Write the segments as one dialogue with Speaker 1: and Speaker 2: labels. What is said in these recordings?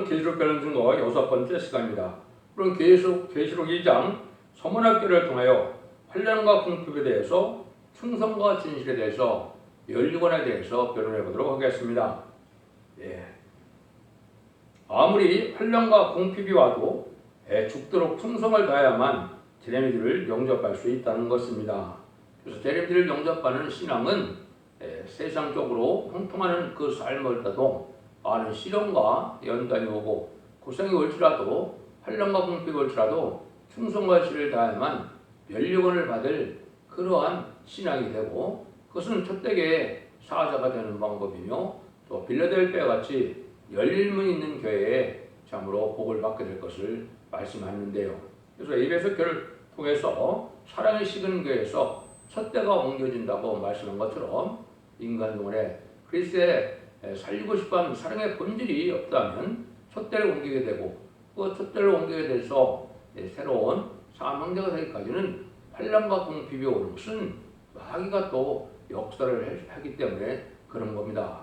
Speaker 1: 계시록 변론 증거 6번째 시간입니다. 그럼 계시록 2장 서문학교를 통하여 환란과 궁핍에 대해서 충성과 진실에 대해서 연리관에 대해서 변론해 보도록 하겠습니다. 아무리 환란과 궁핍이 와도 죽도록 충성을 다해야만 제레미야를 영접할 수 있다는 것입니다. 그래서 제레미야를 영접하는 신앙은 세상적으로 형통하는 그 삶보다도 많은 시련과 연단이 오고 고생이 올지라도 환란과 궁핍이 올지라도 충성과 진실을 다해야만 면류관을 받을 그러한 신앙이 되고, 그것은 첫대의 사자가 되는 방법이며 또 빌라델피아 같이 열릴문 있는 교회에 참으로 복을 받게 될 것을 말씀하는데요. 그래서 에베소 교회를 통해서 사랑이 식은 교회에서 첫대가 옮겨진다고 말씀한 것처럼 인간 동안에 그리스도의 살리고 싶어하는 사랑의 본질이 없다면 첫대를 옮기게 되고, 그 첫대를 옮기게 돼서 새로운 사명자가 되기까지는 환란과 궁핍이 오는 것은 마귀가 또 역사를 하기 때문에 그런 겁니다.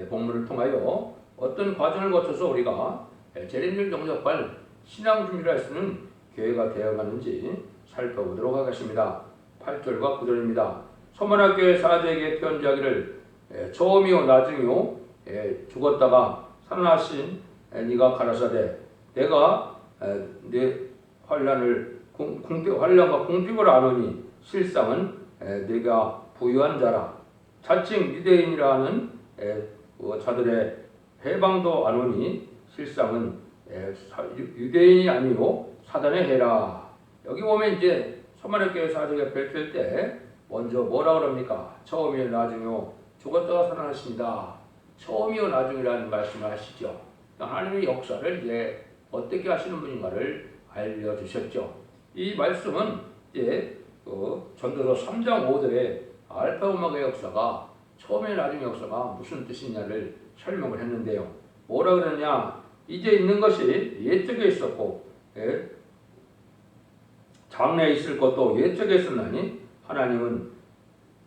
Speaker 1: 본문을 통하여 어떤 과정을 거쳐서 우리가 제레미야를 영접할 신앙 준비를 할 수 있는 교회가 되어가는지 살펴보도록 하겠습니다. 8절과 9절입니다. 서문학교의 사제에게 편지하기를 처음이요 나중이요 죽었다가 살아나신 네가 가라사대 내가 내 환란과 궁핍을 아노니 실상은 네가 부유한 자라. 자칭 유대인이라는 자들의 해방도 아노니 실상은 유대인이 아니고 사단의 해라. 여기 보면 이제 서문학교의 사제가 발표할 때 먼저 뭐라 그럽니까? 처음이요 나중이요 죽었다가 살아나십니다. 처음이요 나중이라는 말씀을 하시죠. 하나님의 역사를 이제 어떻게 하시는 분인가를 알려주셨죠. 이 말씀은 이제 전도서 3장 5절에 알파 오메가 역사가 처음이요 나중의 역사가 무슨 뜻이냐를 설명을 했는데요. 뭐라 그러냐? 이제 있는 것이 옛적에 있었고 장래에 있을 것도 옛적에 있었나니 하나님은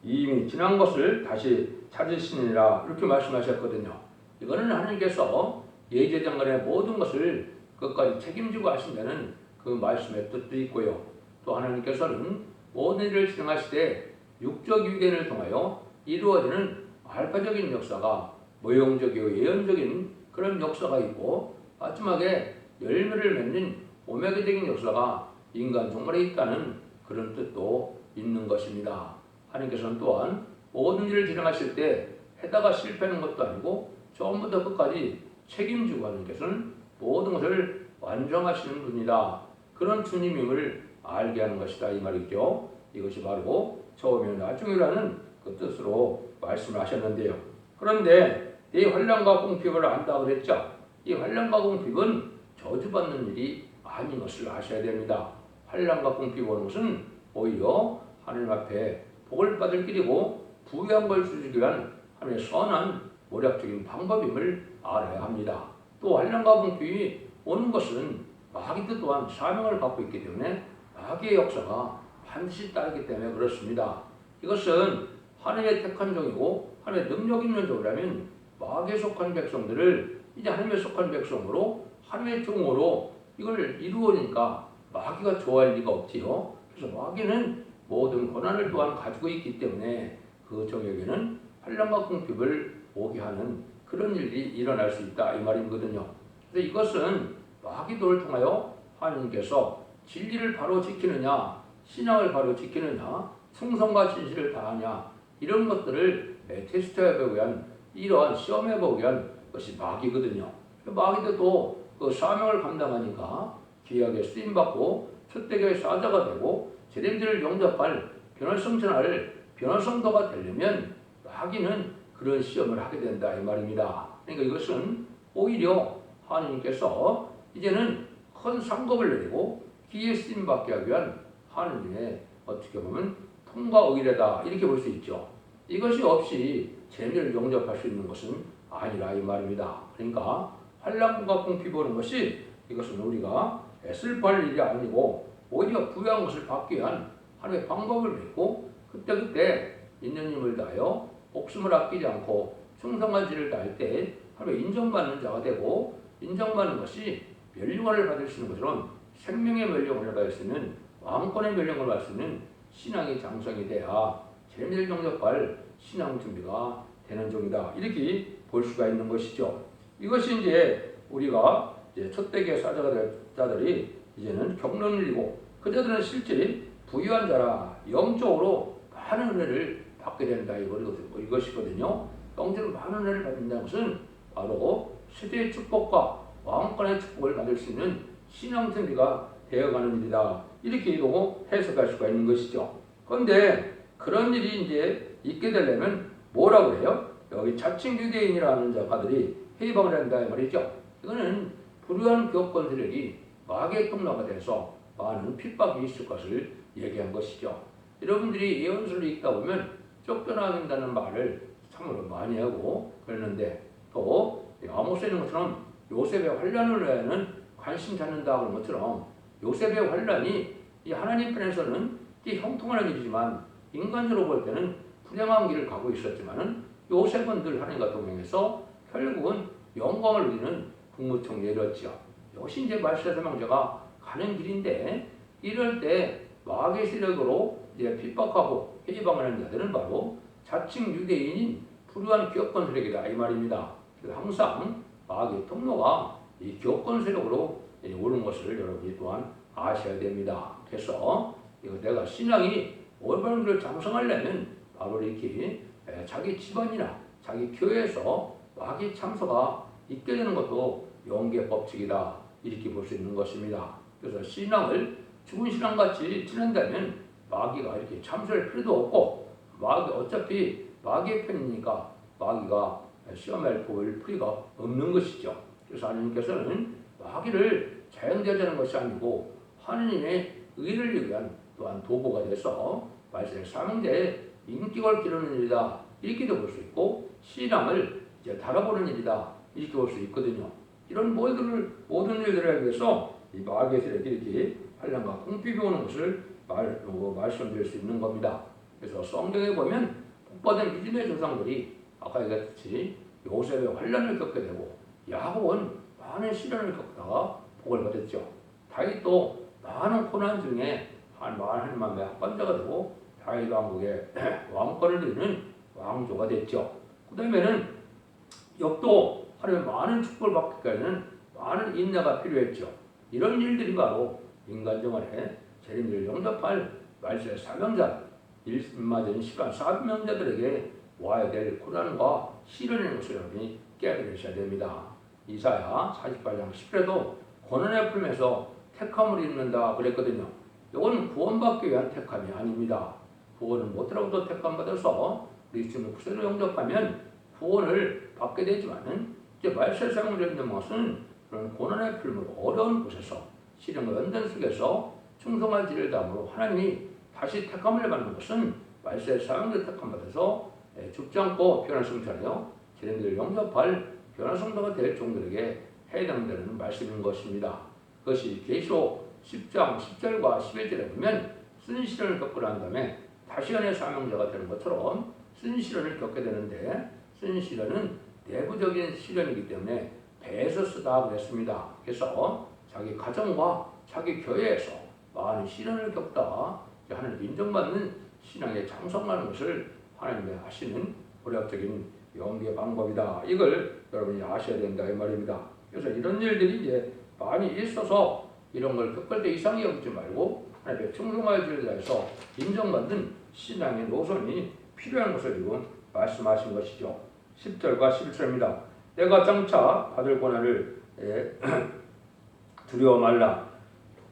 Speaker 1: 이미 지난 것을 다시 찾으시니라, 이렇게 말씀하셨거든요. 이거는 하나님께서 예제장간의 모든 것을 끝까지 책임지고 하신다는 그 말씀의 뜻도 있고요. 또 하나님께서는 모든 일을 진행하시되 육적 유견을 통하여 이루어지는 알파적인 역사가 모형적이고 예언적인 그런 역사가 있고, 마지막에 열매를 맺는 오메가적인 역사가 인간 종말에 있다는 그런 뜻도 있는 것입니다. 하나님께서는 또한 모든 일을 진행하실 때 해다가 실패하는 것도 아니고 처음부터 끝까지 책임지고 하나님께서는 모든 것을 완성하시는 분이다. 그런 주님임을 알게 하는 것이다, 이 말이죠. 이것이 바로 처음이요 나중이라는 그 뜻으로 말씀을 하셨는데요. 그런데 이 환란과 궁핍을 안다 그랬죠. 이 환란과 궁핍은 저주받는 일이 아닌 것을 아셔야 됩니다. 환란과 궁핍이 오는 것은 오히려 하나님 앞에 복을 받을 길이고 부유한 걸 주기 위한 하나님의 선한 모략적인 방법임을 알아야 합니다. 또 환란과 궁핍이 오는 것은 마귀도 또한 사명을 갖고 있기 때문에 마귀의 역사가 반드시 따르기 때문에 그렇습니다. 이것은 하나님의 택한 종이고 하나님의 능력 있는 종이라면 마귀에 속한 백성들을 이제 하나님에 속한 백성으로 하나님의 종으로 이걸 이루어니까 마귀가 좋아할 리가 없지요. 그래서 마귀는 모든 권한을 또한 가지고 있기 때문에 그 종에게는 환란과 궁핍을 오게 하는 그런 일이 일어날 수 있다, 이 말이거든요. 그래서 이것은 마귀도를 통하여 하나님께서 진리를 바로 지키느냐, 신앙을 바로 지키느냐, 충성과 진실을 다하냐, 이런 것들을 테스트해보기 위한, 이러한 시험해보기 위한 것이 마귀거든요. 마귀도 또 그 사명을 감당하니까 귀하게 쓰임받고 첫대교의 사자가 되고 제레미야를 영접할 변화성도가 되려면 마귀는 그런 시험을 하게 된다, 이 말입니다. 그러니까 이것은 오히려 하나님께서 이제는 큰 상급을 내리고 귀에 쓰임받게 하기 위한 하나님의 어떻게 보면 통과 의례다, 이렇게 볼 수 있죠. 이것이 없이 제레미야를 영접할 수 있는 것은 아니라, 이 말입니다. 그러니까 환란과 궁핍이 오는 것이, 이것은 우리가 슬퍼할 일이 아니고 오히려 부유한 것을 받기 위한 하나님의 방법을 맺고 그때그때 있는 힘을 다하여 목숨을 아끼지 않고 충성한 일을 다할 때 하나님의 인정받는 자가 되고, 인정받는 것이 멸류관을 받을 수 있는 것처럼 생명의 멸류관을 받을 수 있는 왕권의 멸류관을 받을 수 있는 신앙이 장성이 돼야 재미를 영접할 신앙 준비가 되는 중이다. 이렇게 볼 수가 있는 것이죠. 이것이 이제 우리가 이제 첫대기의 사자들이 이제는 겪는 일이고 그자들은 실제 부유한 자라 영적으로 많은 은혜를 받게 된다 이것이거든요. 영적으로 많은 은혜를 받는다는 것은 바로 세대의 축복과 왕권의 축복을 받을 수 있는 신앙 준비가 되어가는 일이다. 이렇게도 해석할 수가 있는 것이죠. 그런데 그런 일이 이제 있게 되려면 뭐라고 해요? 여기 자칭 유대인이라는 자가들이 해방을 한다 이 말이죠. 이거는 불우한 기업권 세력이 마귀의 통로가 돼서 많은 핍박이 있을 것을 얘기한 것이죠. 여러분들이 예언서를 읽다 보면 쫓겨나간다는 말을 참으로 많이 하고 그랬는데 또 아모스에 있는 것처럼 요셉의 환란을 위하여는 관심 갖는다 그런 것처럼 요셉의 환란이 이 하나님 편에서는 이 형통하는 일이지만 인간적으로 볼 때는 불행한 길을 가고 있었지만은 요셉은 늘 하나님과 동행해서 결국은 영광을 누리는 국무총리에 이르렀지요. 이것이 이제 말세사 명제가 가는 길인데 이럴 때 마귀의 세력으로 이제 핍박하고 해방을 하는 자들은 바로 자칭 유대인인 불우한 기업권 세력이다 이 말입니다. 그래서 항상 마귀의 통로가 이 기업권 세력으로 오는 것을 여러분이 또한 아셔야 됩니다. 그래서 이거 내가 신앙이 올바른 길을 장성하려면 바로 이렇게 자기 집안이나 자기 교회에서 마귀 참소가 있게 되는 것도 영계 법칙이다 이렇게 볼 수 있는 것입니다. 그래서 신앙을 죽은 신앙같이 지낸다면 마귀가 이렇게 참소할 필요도 없고 어차피 마귀의 편이니까 마귀가 시험할 볼 필요가 없는 것이죠. 그래서 하나님께서는 마귀를 자연대하자는 것이 아니고 하나님의 의를 위한 또한 도구가 돼서 말씀의 사명자의 인격을 기르는 일이다 이렇게도 볼 수 있고 신앙을 이제 달아보는 일이다 이렇게 볼 수 있거든요. 이런 모든 일들을 하기 위해서 이 마귀의 세력이 이렇게 환난과 궁핍이 오는 것을 말씀드릴 수 있는 겁니다. 그래서 성경에 보면 복받은 믿음의 조상들이 아까 얘기했듯이 요셉의 환난을 겪게 되고 야곱은 많은 시련을 겪다가 복을 받았죠. 다윗도 많은 고난 중에 하나님의 합반자가 되고 다윗 왕국의 왕권을 누리는 왕조가 됐죠. 그 다음에는 욥도 하나님의 많은 축복을 받기까지는 많은 인내가 필요했죠. 이런 일들이 바로 인간 정원에 재림을 영접할 말세의 사명자, 일맞은 시간 사명자들에게 와야 될 고난과 시련의 것을 여러분이 깨달으셔야 됩니다. 이사야 48장 10절에도 고난의 품에서 택함을 입는다 그랬거든요. 이건 구원받기 위한 택함이 아닙니다. 구원을 못하고도 택함받아서 그리스도의 구세로 영접하면 구원을 받게 되지만은 이제 말세상으로 있는 것은 그런 고난의 품으로 어려운 곳에서 시련과 연단 속에서 충성할 지를 담으로 하나님이 다시 택함을 받는 것은 말세의 사명을 택함받아서 죽지 않고 변화성 차려 재림을 영접할 변화성도가 될 종들에게 해당되는 말씀인 것입니다. 그것이 계시록 10장 10절과 11절에 보면 쓴 시련을 겪고 난 다음에 다시 한의 사명자가 되는 것처럼 쓴 시련을 겪게 되는데 쓴 시련은 내부적인 시련이기 때문에 배에서 쓰다 그랬습니다. 그래서 자기 가정과 자기 교회에서 많은 시련을 겪다 하나님 인정받는 신앙에 장성하는 것을 하나님이 하시는 고략적인 연기의 방법이다. 이걸 여러분이 아셔야 된다 이 말입니다. 그래서 이런 일들이 이제 많이 있어서 이런 걸 겪을 때 이상히 여기지 말고 하나님의 충성하여 주를 위해서 인정받는 신앙의 노선이 필요한 것을 지금 말씀하신 것이죠. 10절과 11절입니다. 내가 장차 받을 고난을 두려워 말라.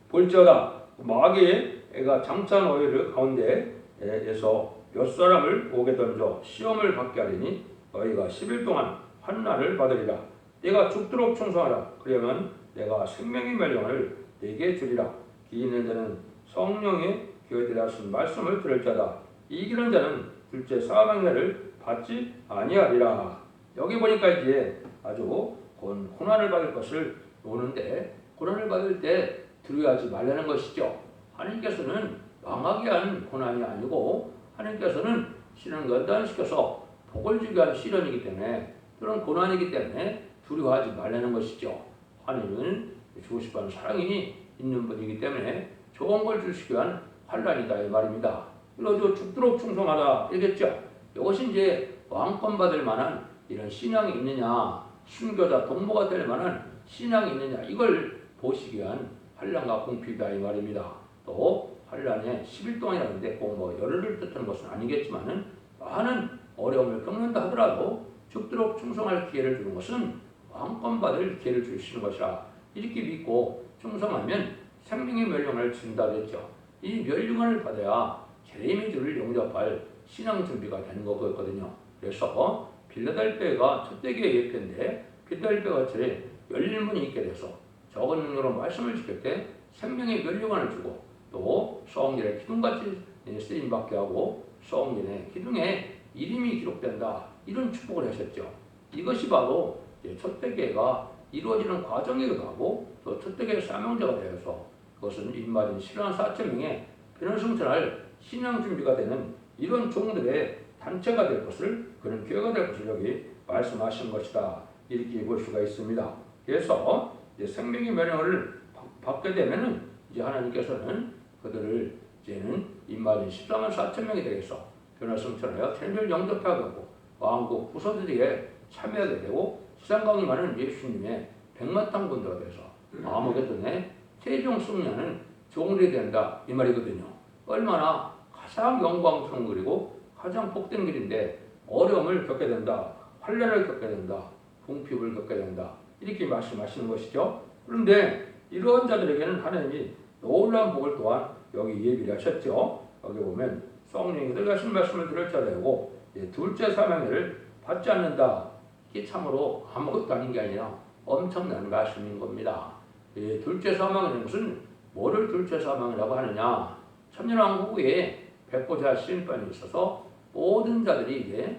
Speaker 1: 볼지어다 마귀의 애가 장차 너희를 가운데에서 몇 사람을 오게 던져 시험을 받게 하리니 너희가 10일 동안 환난을 받으리라. 내가 죽도록 충성하라. 그러면 내가 생명의 멸령을 내게 주리라. 기 있는 자는 성령의 교회들이 하신 말씀을 들을 자다. 이기는 자는 둘째 사망회를 받지 아니하리라. 여기 보니까 이제 아주 고난을 받을 것을 노는데 고난을 받을 때 두려워하지 말라는 것이죠. 하나님께서는 망하게 한 고난이 아니고 하나님께서는 시련을 연단시켜서 복을 주게 한 시련이기 때문에 그런 고난이기 때문에 두려워하지 말라는 것이죠. 하나님은 주고 싶어하는 사랑이 있는 분이기 때문에 좋은 걸 주시기 위한 환란이다 이 말입니다. 그래서 죽도록 충성하다 이랬죠. 이것이 이제 왕권 받을 만한 이런 신앙이 있느냐, 순교자 동무가 될 만한 신앙이 있느냐, 이걸 보시기 위한 환란과 궁핍이다 이 말입니다. 또 환란에 10일 동안이라는데 꼭 뭐 열흘을 뜻하는 것은 아니겠지만은 많은 어려움을 겪는다 하더라도 죽도록 충성할 기회를 주는 것은 왕권 받을 기회를 주시는 것이라 이렇게 믿고 충성하면 생명의 멸류관을 준다 그랬죠. 이 멸류관을 받아야 제레미주를 영접할 신앙 준비가 되는 거거든요. 그래서 빌라델베가 첫대기의 예표인데 빌라델베가 제 열린 문이 있게 돼서 적은 능력으로 말씀을 지킬 때 생명의 멸류관을 주고 또 성전의 기둥같이 쓰임받게 하고 성전의 기둥에 이름이 기록된다 이런 축복을 하셨죠. 이것이 바로 첫대기가 이루어지는 과정이기도 하고 또 첫대기의 사명자가 되어서 그것은 인마진 10만 4천 명의 변화승천할 신앙 준비가 되는 이런 종들의 단체가 될 것을 그런 교회가 될 것을 여기 말씀하신 것이다 이렇게 볼 수가 있습니다. 그래서 이제 생명의 명령을 받게 되면은 이제 하나님께서는 그들을 이제는 인마진 14만 4천 명이 되겠어 변화승천하여天을 영접하게 하고 왕국 부서지에 참여하게 되고 세상 강림하는 예수님의 백마땅 군대가 돼서 아무개돈에 최종 승리하는 종들이 된다 이 말이거든요. 얼마나 가장 영광스러운 길이고 가장 복된 길인데 어려움을 겪게 된다, 환난을 겪게 된다, 궁핍을 겪게 된다 이렇게 말씀하시는 것이죠. 그런데 이러한 자들에게는 하나님이 놀라운 복을 또한 여기 예비를 하셨죠. 여기 보면 성령이 들어가신 말씀을 들을 자되고 둘째 사명을 받지 않는다. 이게 참으로 아무것도 아닌 게 아니라 엄청난 말씀인 겁니다. 둘째 사명이라는 것은 뭐를 둘째 사명이라고 하느냐? 천년왕국 후에 백보자 시인판이 있어서 모든 자들이 이제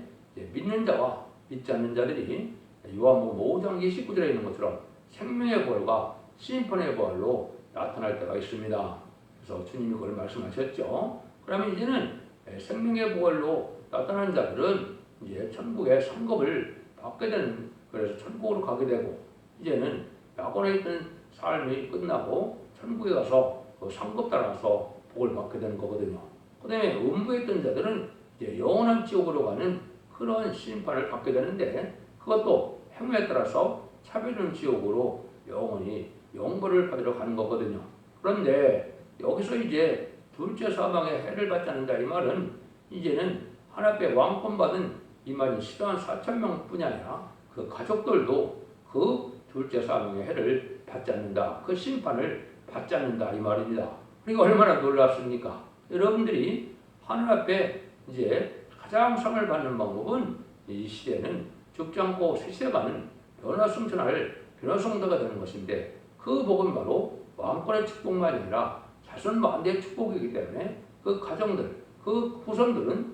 Speaker 1: 믿는 자와 믿지 않는 자들이 요한복음 5장 29절에 있는 것처럼 생명의 부활과 시인판의 부활로 나타날 때가 있습니다. 그래서 주님이 그걸 말씀하셨죠. 그러면 이제는 생명의 부활로 나타난 자들은 이제 천국의 상급을 받게 되는, 그래서 천국으로 가게 되고 이제는 낙원에 있던 삶이 끝나고 천국에 가서 그 상급 따라서 복을 받게 되는 거거든요. 그 다음에 음부에 있던 자들은 이제 영원한 지옥으로 가는 그런 심판을 받게 되는데 그것도 행위에 따라서 차별은 지옥으로 영원히 영벌을 받으러 가는 거거든요. 그런데 여기서 이제 둘째 사망의 해를 받지 않는다 이 말은 이제는 하나님의 왕권 받은 이만희 10만 4천 명뿐이 아니라 그 가족들도 그 둘째 사망의 해를 받지 않는다. 그 심판을 받지 않는다 이 말입니다. 그러니까 얼마나 놀랍습니까? 여러분들이 하늘 앞에 이제 가장 상을 받는 방법은 이 시대는 죽지 않고 세세가는 변화승천할 변화성도가 되는 것인데 그 복은 바로 왕권의 축복만이 아니라 자손 만대의 축복이기 때문에 그 가정들, 그 후손들은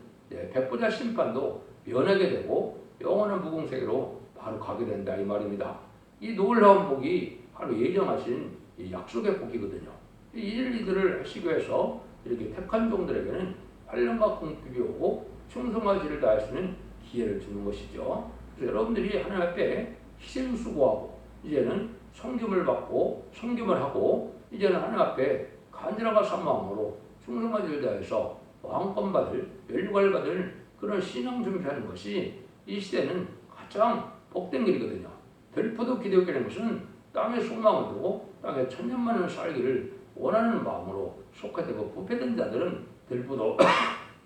Speaker 1: 백보자 심판도 면하게 되고 영원한 무궁세계로 바로 가게 된다 이 말입니다. 이 놀라운 복이 바로 예정하신 이 약속의 복이거든요. 이 일들을 하시기 위해서 이렇게 택한 종들에게는 환난과 궁핍이 오고 충성하지를 다할 수 있는 기회를 주는 것이죠. 그래서 여러분들이 하나님 앞에 희생수고하고 이제는 성김을 받고 성김을 하고 이제는 하나님 앞에 간절함과 사모함으로 충성하지를 다해서 왕권 받을 멸류관을 받을 그런 신앙 준비하는 것이 이 시대는 가장 복된 길이거든요. 들포도 기독교라는 것은 땅에 소망을 두고 땅에 천년만년 살기를 원하는 마음으로 속하되고 부패된 자들은 들포도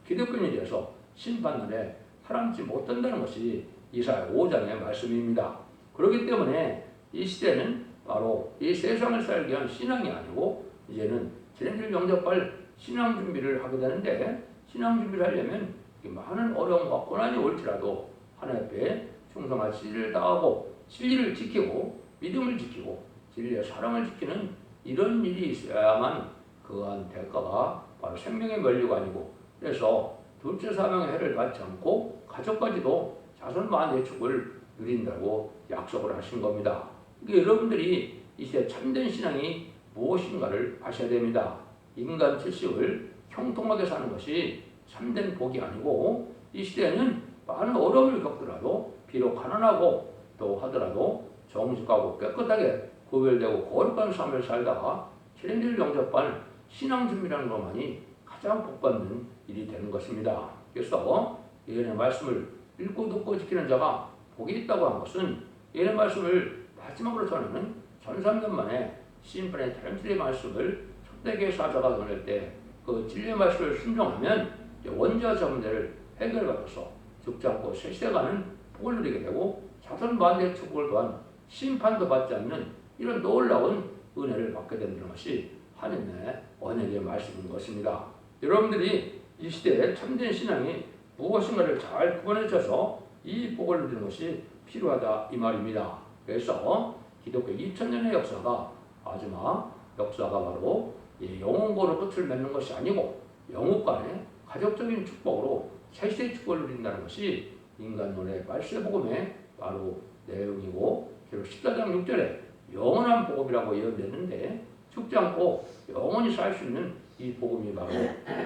Speaker 1: 기독교인에 대해서 심판날에 살아남지 못한다는 것이 이사야 5장의 말씀입니다. 그렇기 때문에 이 시대는 바로 이 세상을 살기 위한 신앙이 아니고 이제는 진행을 영접할 신앙 준비를 하게 되는데 신앙 준비를 하려면 많은 어려움과 고난이 올지라도 하나님 앞에 충성한 진리를 다하고 진리를 지키고 믿음을 지키고 진리의 사랑을 지키는 이런 일이 있어야만 그한 대가가 바로 생명의 멸류관이고 그래서 둘째 사명의 해를 받지 않고 가족까지도 자손 만대의 축을 누린다고 약속을 하신 겁니다. 그러니까 여러분들이 이제 참된 신앙이 무엇인가를 아셔야 됩니다. 인간 질식을 형통하게 사는 것이 참된 복이 아니고 이 시대에는 많은 어려움을 겪더라도 비록 가난하고 또 하더라도 정직하고 깨끗하게 구별되고 거룩한 삶을 살다가 진행될 영접할 신앙 준비라는 것만이 가장 복받는 일이 되는 것입니다. 그래서 예언의 말씀을 읽고 듣고 지키는 자가 복이 있다고 한 것은 예언의 말씀을 마지막으로 전하는 1300년 만에 시인판의 다른 진리의 말씀을 촛대교회 사자가 전할 때 그 진리의 말씀을 순종하면 원죄와 죄 문제를 해결받아서 죽지 않고 세세가는 복을 누리게 되고 자손 만대의 축복을 또한 심판도 받지 않는 이런 놀라운 은혜를 받게 되는 것이 하나님의 언약의 말씀인 것입니다. 여러분들이 이 시대에 참된 신앙이 무엇인가를 잘 구분해 주셔서 이 복을 누리는 것이 필요하다 이 말입니다. 그래서 기독교 2000년의 역사가 마지막 역사가 바로 영혼고로 끝을 맺는 것이 아니고 영국 간의 가족적인 축복으로 세시의 축복을 누린다는 것이 인간론의 말세 복음의 바로 내용이고 그리고 14장 6절에 영원한 복음이라고 예언됐는데 죽지 않고 영원히 살 수 있는 이 복음이 바로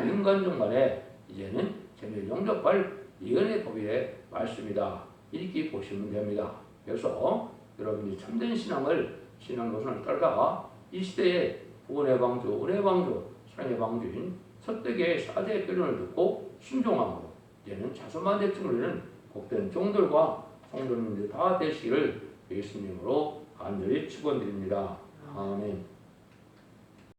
Speaker 1: 인간종 간에 이제는 재미를 영접할 예언의 법의 말씀이다. 이렇게 보시면 됩니다. 그래서 여러분이 참된 신앙 노선을 따르다가 이 시대에 구원의 방주, 은혜의 방주, 사랑의 방주인 첫대교의 사제의 결론을 듣고 순종함으로 이제는 자손만대 증거리는 복된 종들과 성도님들 다 되시기를 예수님으로 간절히 축원드립니다. 아멘.